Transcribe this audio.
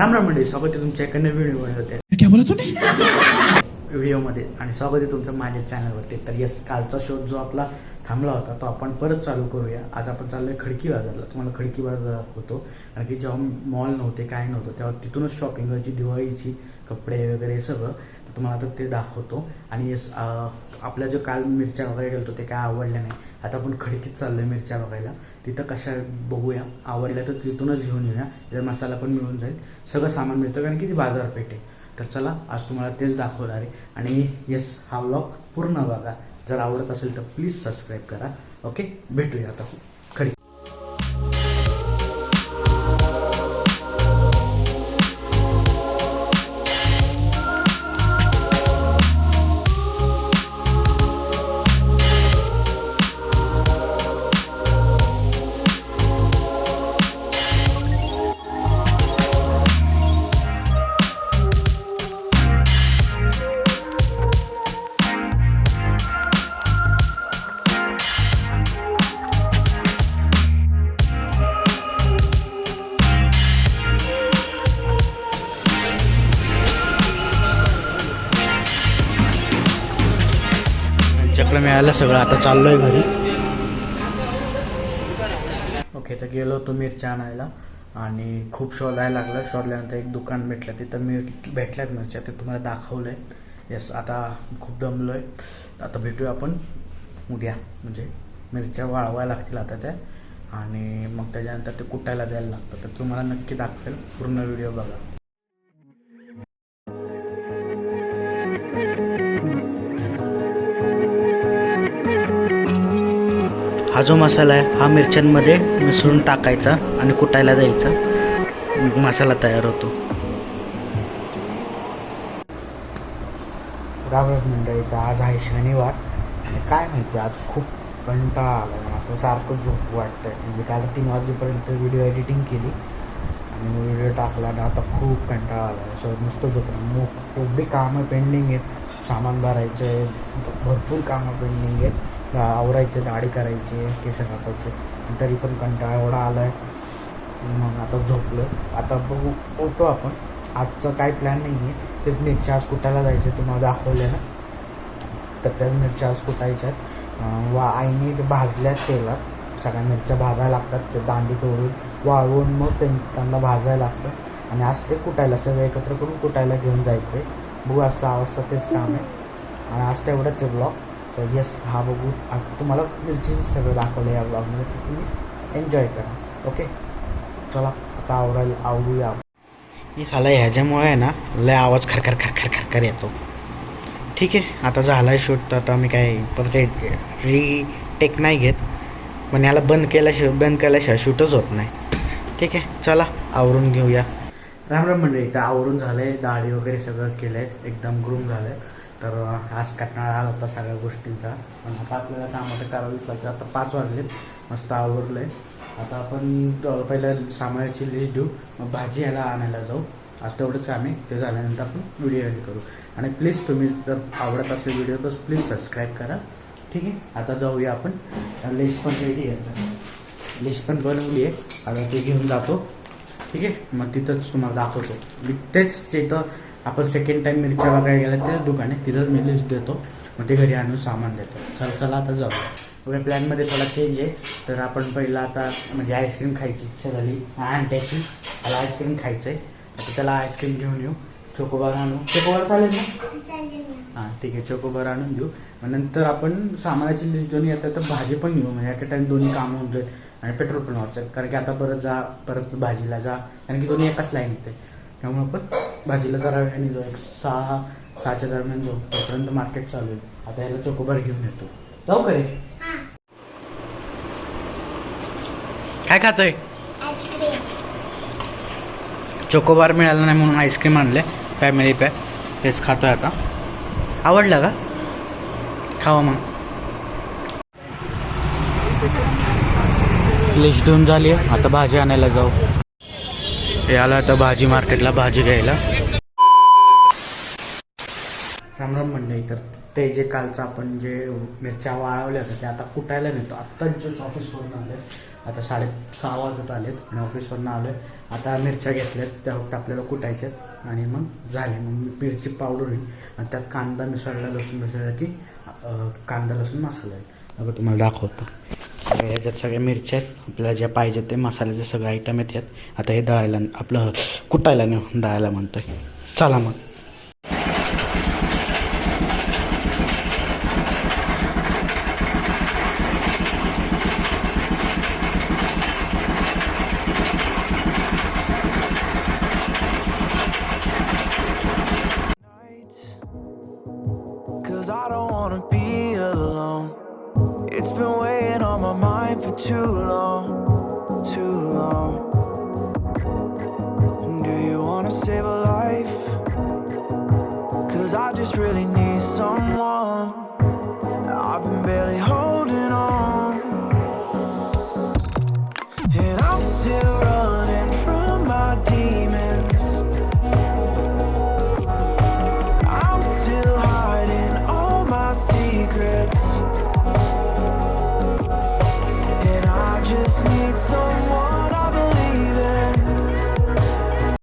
राम राम मंडळी, स्वागत आहे तुमच्या एका नवीन व्हिडिओमध्ये होते क्या बोला तूने व्हिडिओमध्ये आणि स्वागत आहे तुमचं माझ्या चॅनलवरती. तर यस, कालचा शोध जो आपला थांबला होता तो आपण परत चालू करूया. आज आपण चाललोय खडकी बाजारला. तुम्हाला खडकी बाजार दाखवतो, कारण की जेव्हा मॉल नव्हते काय नव्हतं तेव्हा तिथूनच शॉपिंग व्हायची, दिवाळीची कपडे वगैरे सगळं. तर तुम्हाला आता ते दाखवतो. आणि यस, आपल्या जो काल मिरच्या वगैरे गेलो ते काय आवडल्या नाही. आता आपण खडकीत चाललोय मिरच्या बघायला. तिथं कशा बघूया, आवडल्या तर तिथूनच घेऊन येऊया. तिथं मसाला पण मिळून जाईल, सगळं सामान मिळतं कारण की ती बाजारपेठ आहे. तर चला, आज तुम्हाला तेच दाखवणार आहे. आणि येस, हा व्लॉग पूर्ण बघा. जर आवडत असेल तर प्लीज सबस्क्राईब करा. ओके, भेटूया आता खरी. चक्र मिळालं सगळं, आता चाललोय घरी. ओके, तर गेलो होतो मिरच्या आणायला आणि खूप शोधायला लागलं. शोधल्यानंतर एक दुकान भेटलं, तिथं भेटल्यात मिरच्या, ते तुम्हाला दाखवलंय. येस, आता खूप दमलोय. आता भेटूया आपण उद्या. म्हणजे मिरच्या वाळवायला लागतील आता त्या, आणि मग त्याच्यानंतर ते कुटायला द्यायला लागतं. तर तुम्हाला नक्की दाखवेल, पूर्ण व्हिडिओ बघा. हा जो मसाला आहे हा मिरच्यांमध्ये मिसळून टाकायचा आणि कुटायला द्यायचा, मसाला तयार होतो. रावळ मंडळी, तर आज आहे शनिवार आणि काय माहिती आज खूप कंटाळा आला मला. आता सारखं झोप वाटतंय. म्हणजे काल 3 वाजेपर्यंत व्हिडिओ एडिटिंग केली आणि व्हिडिओ टाकला ना, आता खूप कंटाळा आला. सो नुसतं झोपलं. एवढी कामं पेंडिंग आहेत, सामान भरायचं आहे, भरपूर कामं पेंडिंग आहेत, आवरायचे, दाढी करायची, केस कापायचे, तरी पण कंटाळा एवढा आला आहे. मग आता झोपलं. आता बघू, होतो आपण. आजचं काही प्लॅन नाही आहे. तेच मिरच्या आज कुटायला जायचं, तुम्हाला दाखवलं ना. तर त्याच मिरच्या आज कुटायच्यात. आईने भाजल्यात तेलात. सगळ्या मिरच्या भाजायला लागतात, ते दांडी तोडून वाळवून मग त्यांना भाजायला लागतं. आणि आज ते कुटायला सगळं एकत्र करून कुटायला घेऊन जायचं आहे. बघू, आज 6 वाजता तेच काम आहे. आणि आज तेवढंच आहे ब्लॉग. तर येस, हा बघू. आता तुम्हाला मिरचीचं सगळं दाखवलं या ब्लॉगमध्ये, तर तुम्ही एन्जॉय करा. ओके, चला आता आवडूया. ही साला ह्याच्यामुळे आहे ना, लय आवाज खरखर खरखर खरखर येतो. ठीक आहे, आता झाला आहे शूट, तर आता मी काय परत टेक नाही घेत. पण याला बंद केल्याशिवाय शूटच होत नाही. ठीक आहे, चला आवरून घेऊया. राम राम मंडळी, इथं आवरून झालं आहे, दाढी वगैरे सगळं केलं आहे, एकदम ग्रूम झालं आहे. तर आज कंटाळा आला होता सगळ्या गोष्टींचा, पण आता आपल्याला कामं तर करावीच लागतं. आता 5 वाजले, मस्त आवरलं आहे. आता आपण पहिल्या सामानाची लिस्ट देऊ, मग भाजी याला आणायला जाऊ. आज तेवढंच काम आहे. ते झाल्यानंतर आपण व्हिडिओ एडिट करू. आणि प्लीज तुम्ही जर आवडत असेल व्हिडिओ तर प्लीज सबस्क्राईब करा. ठीक आहे, आता जाऊया आपण. लिस्ट पण रेडी आहे, लिस्ट पण बनवली आहे. आता ते घेऊन जातो. ठीक आहे, मग तिथंच तुम्हाला दाखवतो. मी तेच तिथं आपण सेकंड टाईम मिरच्या बघायला गेला तेच दुकान आहे, तिथंच मी लिस्ट देतो. मग ते घरी आणून सामान देतो. चला आता जाऊया. वगैरे प्लॅनमध्ये थोडा चेंज आहे. तर आपण पहिला आता म्हणजे आईस्क्रीम खायची इच्छा झाली आणि त्याची मला आईस्क्रीम खायचं आहे. आता त्याला आईस्क्रीम घेऊन येऊ. चोकोबार आणू. चोकोबार चालेल ना? हां, ठीक आहे, चोकोबार आणून देऊ. मग नंतर आपण सामानाची लिस्ट घेऊन येतात तर भाजी पण घेऊ. म्हणजे ॲट अ टाईम दोन्ही कामं होऊन जाईल आणि पेट्रोल पण वाचेल. कारण की आता परत भाजीला जा, कारण की दोन्ही एकाच लाईन येते. त्यामुळे आपण भाजीला जरा वेळाने जाऊ. 6च्या दरम्यान जाऊ. तोपर्यंत मार्केट चालू आहे. आता याला चोकोबार घेऊन येतो. जाऊ करे. काय खातोय? चोकोबार मिळाला नाही म्हणून आईस्क्रीम आणले, फॅमिली पॅक. तेच खातोय आता. आवडलं का? खावा मग. लिस्ट देऊन झाली आहे, आता भाजी आणायला जाऊ. याला आता भाजी मार्केटला भाजी घ्यायला. राम राम मंडळी, तर ते जे कालचं आपण जे मिरच्या वाळवल्या होत्या ते आता कुटायला नेतो. आत्ताच जस्ट ऑफिसवरून आले आता 6:30 वाजत आलेत आणि ऑफिसवरून आलो आहे. आता मिरच्या घेतल्यात, त्या फक्त आपल्याला कुटायच्यात आणि मग झाले. मग मिरची पावडर होईल आणि त्यात कांदा मिसळला, लसूण मिसळला की कांदा लसूण मसाला आहे. अगं तुम्हाला दाखवतो. ह्याच्यात सगळ्या मिरच्या आहेत, आपल्याला ज्या पाहिजे ते मसाल्याचे सगळे आयटम आहेत. आता हे दळायला आपलं कुटायला नाही, दळायला म्हणतोय. चला मग. Cause I don't wanna be alone. It's been weighing on my mind for too long, too long. Do you wanna save a life? Cause I just really need